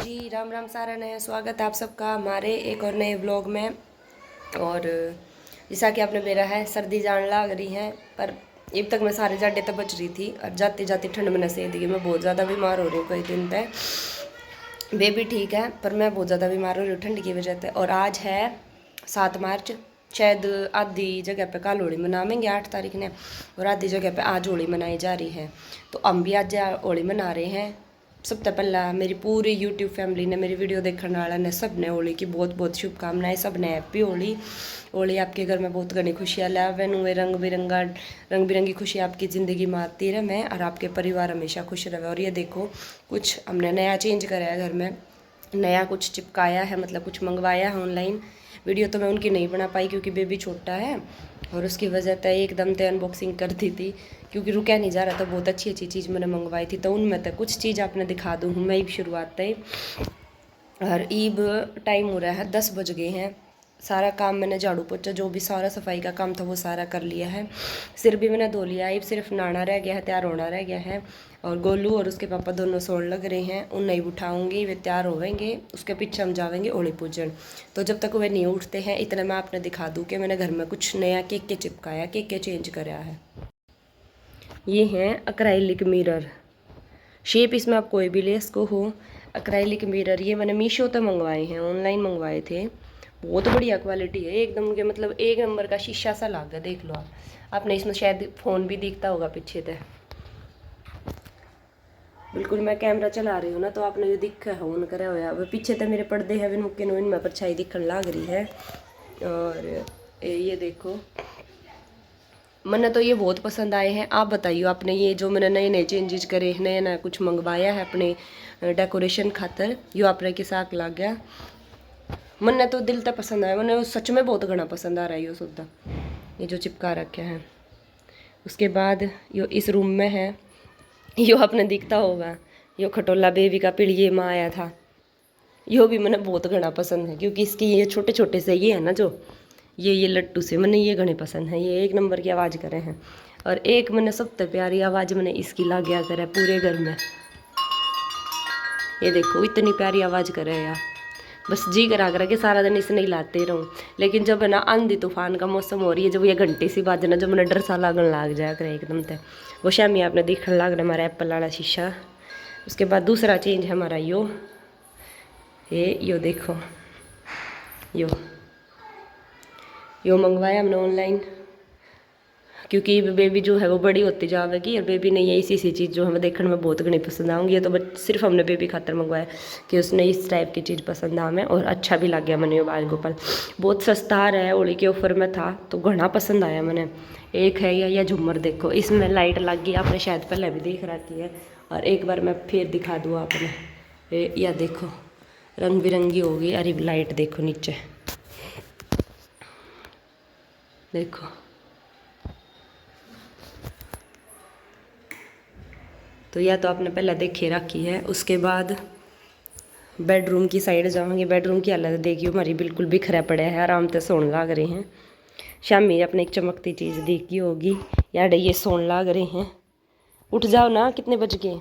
जी राम राम सारा नया स्वागत है आप सबका हमारे एक और नए व्लॉग में। और जैसा कि आपने मेरा है सर्दी जान लग रही है, पर अब तक मैं सारे जाडे तो बच रही थी और जाते जाते ठंड में नसे दी। मैं बहुत ज़्यादा बीमार हो रही हूँ कई दिन तक। बेबी ठीक है पर मैं बहुत ज़्यादा बीमार हो रही हूँ ठंड की वजह से। और आज है 7 मार्च, शायद आधी जगह पे कल होली मनावेंगे 8 तारीख ने, और आधी जगह पे आज होली मनाई जा रही है। तो हम भी आज होली मना रहे हैं। सबसे पहला मेरी पूरी यूट्यूब फैमिली ने, मेरी वीडियो देखने वाला ने, सब ने होली की बहुत बहुत शुभकामनाएं। सब ने हैप्पी होली। होली आपके घर में बहुत घनी खुशियाँ लावे, नुए रंग बिरंगी खुशी आपकी ज़िंदगी में आती रहे और आपके परिवार हमेशा खुश रहे। और ये देखो कुछ हमने नया चेंज कराया है घर में, नया कुछ चिपकाया है, मतलब कुछ मंगवाया है ऑनलाइन। वीडियो तो मैं उनकी नहीं बना पाई क्योंकि बेबी छोटा है और उसकी वजह से एकदम से अनबॉक्सिंग कर दी थी क्योंकि रुका नहीं जा रहा था। बहुत अच्छी अच्छी चीज़ मैंने मंगवाई थी, तो उनमें तो कुछ चीज़ आपने दिखा दूँ मैं ईब शुरुआत है। और ईब टाइम हो रहा है 10 बज गए हैं। सारा काम मैंने झाड़ू पोछा जो भी सारा सफाई का काम था वो सारा कर लिया है। सिर भी मैंने धो लिया है, सिर्फ नहाना रह गया है, तैयार होना रह गया है। और गोलू और उसके पापा दोनों सोने लग रहे हैं, उन नहीं उठाऊंगी, वे तैयार होवेंगे, उसके पीछे हम जाएंगे होली पूजन। तो जब तक वे नहीं उठते हैं इतने मैं आपने दिखा दूँ कि मैंने घर में कुछ नया केक के चिपकाया, केक के चेंज कराया है। ये हैं अक्राइलिक मिरर, शेप इसमें आप कोई भी ले इसको हो। अक्राइलिक मिरर ये मैंने मीशो तो मंगवाए हैं, ऑनलाइन मंगवाए थे। बहुत बढ़िया क्वालिटी है एकदम के, मतलब एक नंबर का शीशा सा लगा, देख लो आप। आपने इसमें शायद फ़ोन भी दिखता होगा पीछे से। बिल्कुल मैं कैमरा चला रही हूँ ना, तो आपने जो दिखा है ऑन करा हुआ है। पीछे तो मेरे पर्दे हैं मुक्के नो, इनमें परछाई दिखने लग रही है। और ये देखो मैंने तो ये बहुत पसंद आए हैं। आप बताइए आपने ये जो मैंने नए नए चेंजेस करे, नया नया कुछ मंगवाया है अपने डेकोरेशन खातर, यो आपने के साथ लग गया। मैंने तो दिल तक पसंद आया, मैंने सच में बहुत घना पसंद आ रहा है यो सौदा, ये जो चिपका रखे हैं। उसके बाद यो इस रूम में है, यो आपने दिखता होगा, यो खटोला बेबी का पिड़िए में आया था। यो भी मैंने बहुत घना पसंद है क्योंकि इसकी ये छोटे छोटे से ये है ना, जो ये लट्टू से मैंने ये घने पसंद है। ये एक नंबर की आवाज़ करे हैं। और एक मैंने सबसे प्यारी आवाज़ मैंने इसकी ला गया करे पूरे घर में। ये देखो इतनी प्यारी आवाज़ करे यार, बस जी करा के सारा दिन इसे नहीं लाते रहूँ। लेकिन जब है ना आंधी तूफान का मौसम हो रही है, जब ये घंटे सी बाजना, जब मैंने डर सा लागन लाग जाया करे एकदम से। वो शामी आपने देखने लग रहा हमारा एप्पल वाला शीशा। उसके बाद दूसरा चेंज है हमारा यो देखो, यो मंगवाया हमने ऑनलाइन क्योंकि बेबी जो है वो बड़ी होती जाएगी और बेबी ने ये इसी चीज़ जो हमें देखने में बहुत घनी पसंद आऊँगी। ये तो बस सिर्फ हमने बेबी खातर मंगवाया कि उसने इस टाइप की चीज़ पसंद आ हमें, और अच्छा भी लग गया मैंने। ये बाल गोपाल बहुत सस्ता आ रहा है, होली के ऑफर में था तो घना पसंद आया मैंने। एक है या झूमर देखो, इसमें लाइट लग गई, आपने शायद पहले भी देख रखी है। और एक बार मैं फिर दिखा दूँ आपने, या देखो रंग बिरंगी हो गई। अरे लाइट देखो नीचे देखो, तो या तो आपने पहले देखे रखी है। उसके बाद बेडरूम की साइड जाऊँगी, बेडरूम की हालत देखियो हमारी बिल्कुल बिखरा पड़ा है, आराम से सोने लाग रहे हैं। शामी अपने एक चमकती चीज़ देखी होगी, यार ये सोने लाग रहे हैं। उठ जाओ ना, कितने बज गए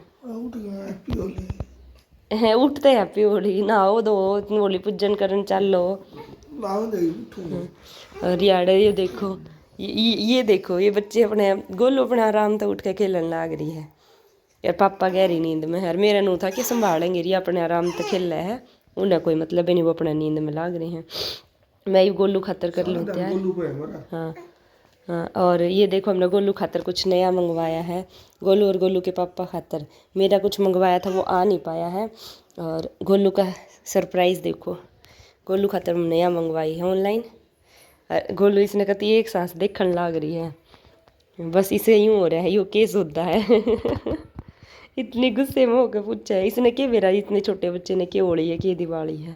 हैं? उठते हैप्पी होली, नहाओ दो, होली पूजन करन चलो। और यार ये देखो, ये देखो ये बच्चे अपने गोलू अपने आराम से उठ के खेलन लाग रही है यार। पापा गहरी नींद में है, मेरा नू था कि संभालेंगे, ये अपने आराम से खेल रहा है, उन्हें कोई मतलब ही नहीं, वो अपने नींद में लाग रहे हैं। मैं ये गोलू खातर कर लूँ तैयार। हाँ हाँ, और ये देखो हमने गोलू खातर कुछ नया मंगवाया है, गोलू और गोलू के पापा खातर। मेरा कुछ मंगवाया था वो आ नहीं पाया है, और गोलू का सरप्राइज़ देखो, गोलू खातर नया मंगवाई है ऑनलाइन। गोलू इसने कहती एक सांस देखने लाग रही है, बस इसे यूँ हो रहा है यो केस होता है। इतनी गुस्से में होकर पूछा है इसने कि मेरा इतने छोटे बच्चे ने क्या होली है कि दिवाली है।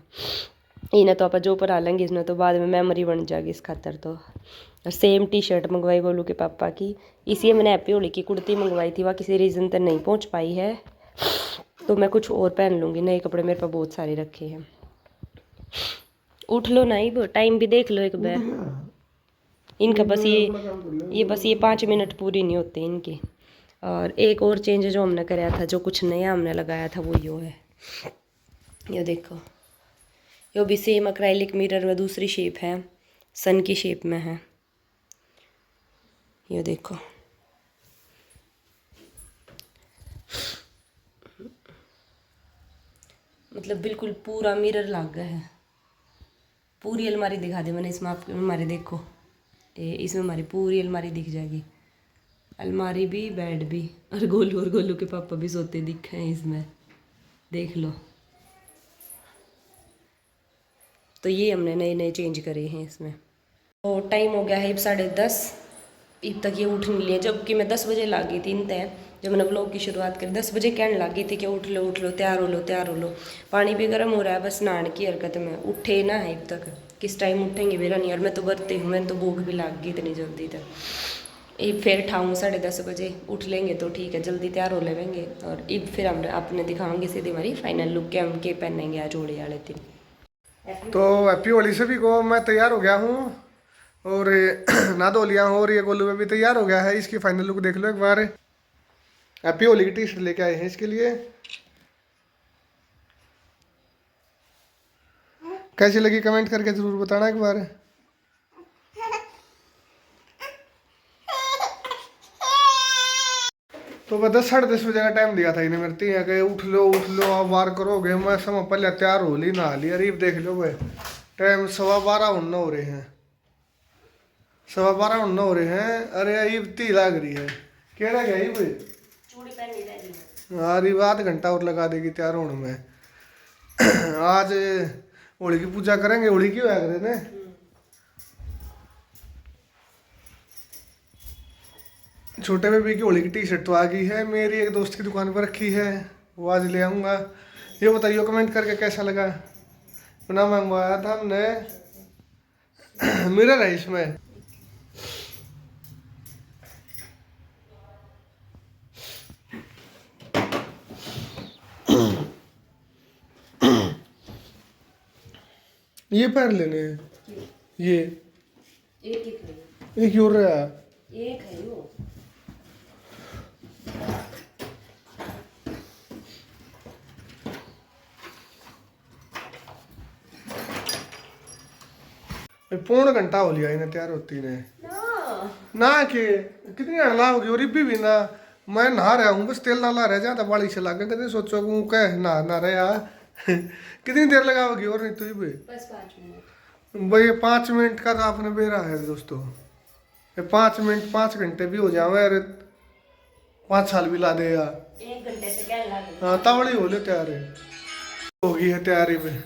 इन्हें तो आप जो पढ़ा लेंगे, इसने तो बाद में मेमोरी बन जाएगी इस खातर। तो और सेम टी शर्ट मंगवाई गोलू के पापा की, इसी मैंने हैप्पी होली की कुर्ती मंगवाई थी, वह किसी रीज़न तक नहीं पहुंच पाई है, तो मैं कुछ और पहन लूँगी। नए कपड़े मेरे पास बहुत सारे रखे हैं। उठ लो ना, टाइम भी देख लो एक बार इनका, बस ये 5 मिनट पूरी नहीं होते इनके। और एक और चेंज जो हमने कराया था, जो कुछ नया हमने लगाया था, वो यो है, ये देखो, ये भी सेम एक्राइलिक मिरर में दूसरी शेप है, सन की शेप में है। ये देखो, मतलब बिल्कुल पूरा मिरर लग गया है। पूरी अलमारी दिखा दी मैंने इसमें आपको। अलमारी देखो, ये इसमें हमारी पूरी अलमारी दिख जाएगी, अलमारी भी, बेड भी, और गोलू के पापा भी सोते दिखे हैं इसमें, देख लो। तो ये हमने नए नए चेंज करे हैं इसमें। तो टाइम हो गया है 10:30, अब तक ये उठ नहीं लिया, जबकि मैं 10 बजे ला गई थी इन तय, जब मैंने ब्लॉग की शुरुआत करी 10 बजे कहने लग गई थी कि उठ लो तैयार हो लो तैयार हो लो। पानी भी गर्म हो रहा है, बस नहाने की हरकत में, उठे ना है अब तक, किस टाइम उठेंगे मेरा नहीं। और मैं तो बरती हूँ, मैंने तो भूख भी लग गई इतनी जल्दी तक। अब फिर ठाऊँ 10:30 बजे उठ लेंगे तो ठीक है, जल्दी तैयार हो लेंगे। और अब फिर हम अपने दिखाएंगे सीधी हमारी फाइनल लुक के, हम के पहनेंगे आज होली वाले दिन। तो हैप्पी होली सभी को। मैं तैयार हो गया हूँ और नहा धो लिया हूँ, और ये गोलू में भी तैयार हो गया है। इसकी फाइनल लुक देख लो एक बार। हैप्पी होली की टी शर्ट लेके आए हैं इसके लिए। कैसी लगी कमेंट करके जरूर बताना एक बार। तो बस 10-10:30 बजे का टाइम दिया था इन्हें मेरे तीन के, उठ लो अब वार करोगे। मैं समय पहले तैयार हो ली, नहा ली। अरे देख लो भाई, टाइम 12:15 हो रहे हैं, 12:15 हो रहे हैं। अरे अईब ती लग रही है, क्या रह गया भाई? चूड़ी पहननी रहेगी। अरे आध घंटा और लगा देगी तैयार होने में। आज होली की पूजा करेंगे, होली की होया करे ने। छोटे बेबी की होली की टी शर्ट तो आ गई है, मेरी एक दोस्त की दुकान पर रखी है, वो आज ले आऊँगा। ये बताइए कमेंट करके कैसा लगा। अपना मंगवाया था हमने, मिरर है इसमें। ये पैर लेने हैं, ये एक ही हो रहा है, एक है वो। पौन घंटा हो लिया इन्हें तैयार होती ने ना के कितनी अड़ला होगी। और इब्बी भी ना, मैं नहा रहा हूँ, बस तेल डाला रह जाता बाड़ी से लागे। कदे सोचो कह नहा रहे यार। कितनी देर लगाओगी? और नहीं तो ये बस 5 मिनट भाई, 5 मिनट का तो आपने बेरा है दोस्तों। 5 मिनट 5 घंटे भी हो जावे, अरे 5 साल भी ला दे यार। 1 घंटे से क्या लगा? हाँ तावड़ी हो ले तैयार है, होगी है तैयारी में,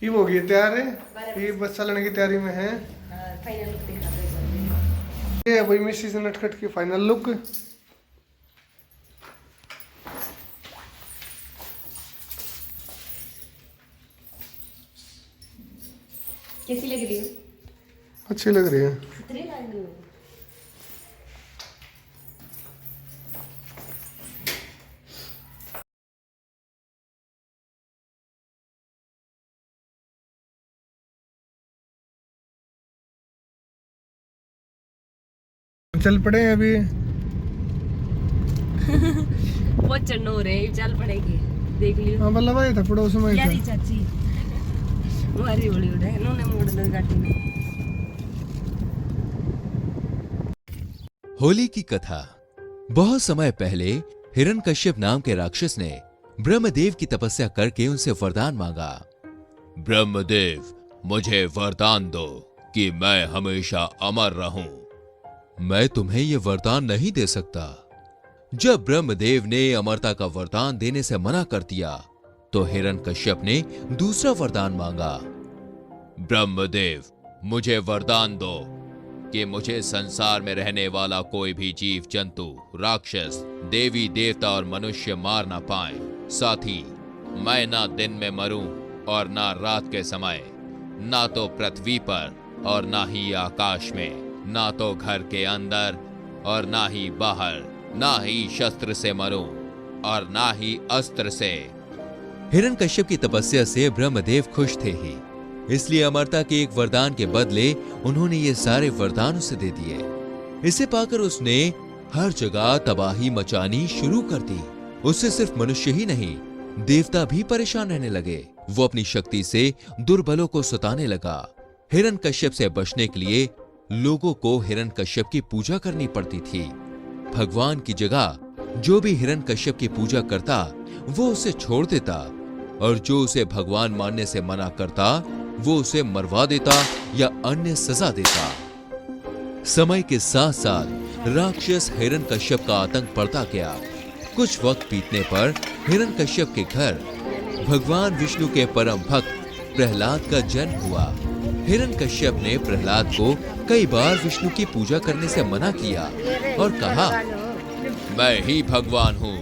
ये हो गई तैयार है, ये बस चलने की तैयारी में है। फाइनल लुक दिखा दो। ये है भाई मिसेस नटखट की फाइनल लुक। कैसी लग रही है? अच्छी लग रही है। कितनी लग रही है? चल पड़े हैं अभी। बहुत चढ़ना हो रहे हैं, चल पड़ेगी, देख लियो। हाँ बल्ला भाई था पड़ोस में यारी चाची हमारी होली उड़े इन्होंने मोड़ दो गाड़ी में। होली की कथा। बहुत समय पहले हिरण्यकश्यप नाम के राक्षस ने ब्रह्मदेव की तपस्या करके उनसे वरदान मांगा। ब्रह्मदेव, मुझे वरदान दो कि मैं हमेशा अमर रहूं। मैं तुम्हें यह वरदान नहीं दे सकता। जब ब्रह्मदेव ने अमरता का वरदान देने से मना कर दिया तो हिरण्यकश्यप ने दूसरा वरदान मांगा। ब्रह्मदेव, मुझे वरदान दो कि मुझे संसार में रहने वाला कोई भी जीव जंतु, राक्षस, देवी देवता और मनुष्य मार ना पाए। साथ ही मैं ना दिन में मरूं और ना रात के समय, ना तो पृथ्वी पर और ना ही आकाश में, ना तो घर के अंदर और ना ही बाहर, ना ही शस्त्र से मरूं और ना ही अस्त्र से। हिरण्यकश्यप की तपस्या से ब्रह्मदेव खुश थे ही, इसलिए अमरता के एक वरदान के बदले उन्होंने ये सारे वरदान उसे दे दिए। इसे पाकर उसने हर जगह तबाही मचानी शुरू कर दी। उससे सिर्फ मनुष्य ही नहीं देवता भी परेशान रहने लगे। वो अपनी शक्ति से दुर्बलों को सताने लगा। हिरण्यकश्यप से बचने के लिए लोगों को हिरण्यकश्यप की पूजा करनी पड़ती थी। भगवान की जगह जो भी हिरण्यकश्यप की पूजा करता वो उसे छोड़ देता, और जो उसे भगवान मानने से मना करता वो उसे मरवा देता या अन्य सजा देता। समय के साथ साथ राक्षस हिरण्यकश्यप का आतंक बढ़ता गया। कुछ वक्त बीतने पर हिरण्यकश्यप के घर भगवान विष्णु के परम भक्त प्रहलाद का जन्म हुआ। हिरण्यकश्यप ने प्रहलाद को कई बार विष्णु की पूजा करने से मना किया और कहा, मैं ही भगवान हूँ,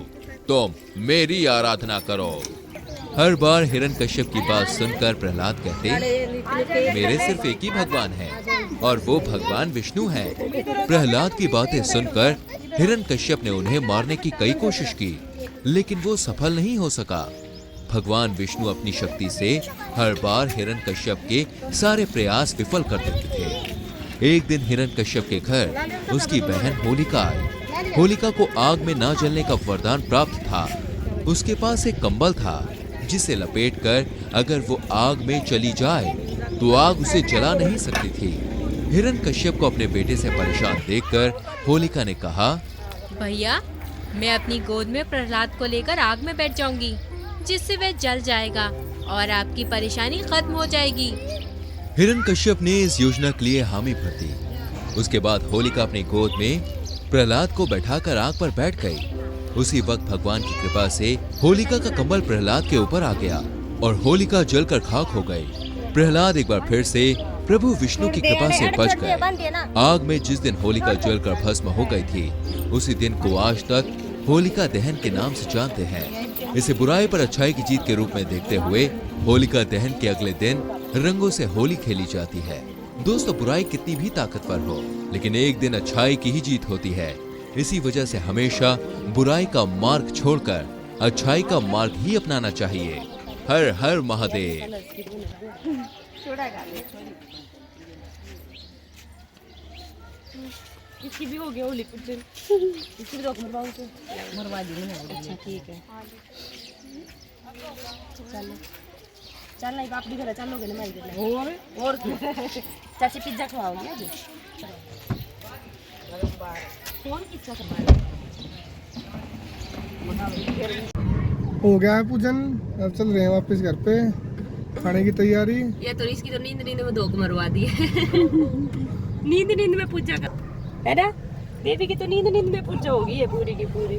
तुम मेरी आराधना करो। हर बार हिरण्यकश्यप की बात सुनकर प्रहलाद कहते, मेरे सिर्फ एक ही भगवान है और वो भगवान विष्णु है। प्रहलाद की बातें सुनकर हिरण्यकश्यप ने उन्हें मारने की कई कोशिश की, लेकिन वो सफल नहीं हो सका। भगवान विष्णु अपनी शक्ति से हर बार हिरण्यकश्यप के सारे प्रयास विफल कर देते थे। एक दिन हिरण्यकश्यप के घर उसकी बहन होलिका आई। होलिका को आग में ना जलने का वरदान प्राप्त था। उसके पास एक कंबल था जिसे लपेटकर अगर वो आग में चली जाए तो आग उसे जला नहीं सकती थी। हिरण्यकश्यप को अपने बेटे से परेशान देखकर होलिका ने कहा, भैया, मैं अपनी गोद में प्रहलाद को लेकर आग में बैठ जाऊंगी, जिससे वह जल जाएगा और आपकी परेशानी खत्म हो जाएगी। हिरण्यकश्यप ने इस योजना के लिए हामी भर दी। उसके बाद होलिका अपनी गोद में प्रहलाद को बैठाकर आग पर बैठ गई। उसी वक्त भगवान की कृपा से होलिका का कंबल प्रहलाद के ऊपर आ गया और होलिका जलकर खाक हो गई। प्रहलाद एक बार फिर से प्रभु विष्णु की कृपा से बच गए। आग में जिस दिन होलिका जलकर भस्म हो गई थी, उसी दिन को आज तक होलिका दहन के नाम से जानते हैं। इसे बुराई पर अच्छाई की जीत के रूप में देखते हुए होलिका दहन के अगले दिन रंगों से होली खेली जाती है। दोस्तों, बुराई कितनी भी ताकतवर हो, लेकिन एक दिन अच्छाई की ही जीत होती है। इसी वजह से हमेशा बुराई का मार्ग छोड़कर अच्छाई का मार्ग ही अपनाना चाहिए। हर हर महादेव। इसकी भी हो गया होली पूजन, इसकी भी मरवाऊं तो मरवा दी मैंने। अच्छा ठीक है, चलो चल नहीं आप भी घर चलोगे ना मैं और चाची पिज्जा खवाओगे आज? फोन किसका करवाया? हो गया है पूजन, अब चल रहे हैं वापस घर पे, खाने की तैयारी। ये तो इसकी तो नींद में धोख मरवा दी है। नींद में पूजा कर है ना, देवी की तो नींद में पूजा होगी है पूरी की पूरी।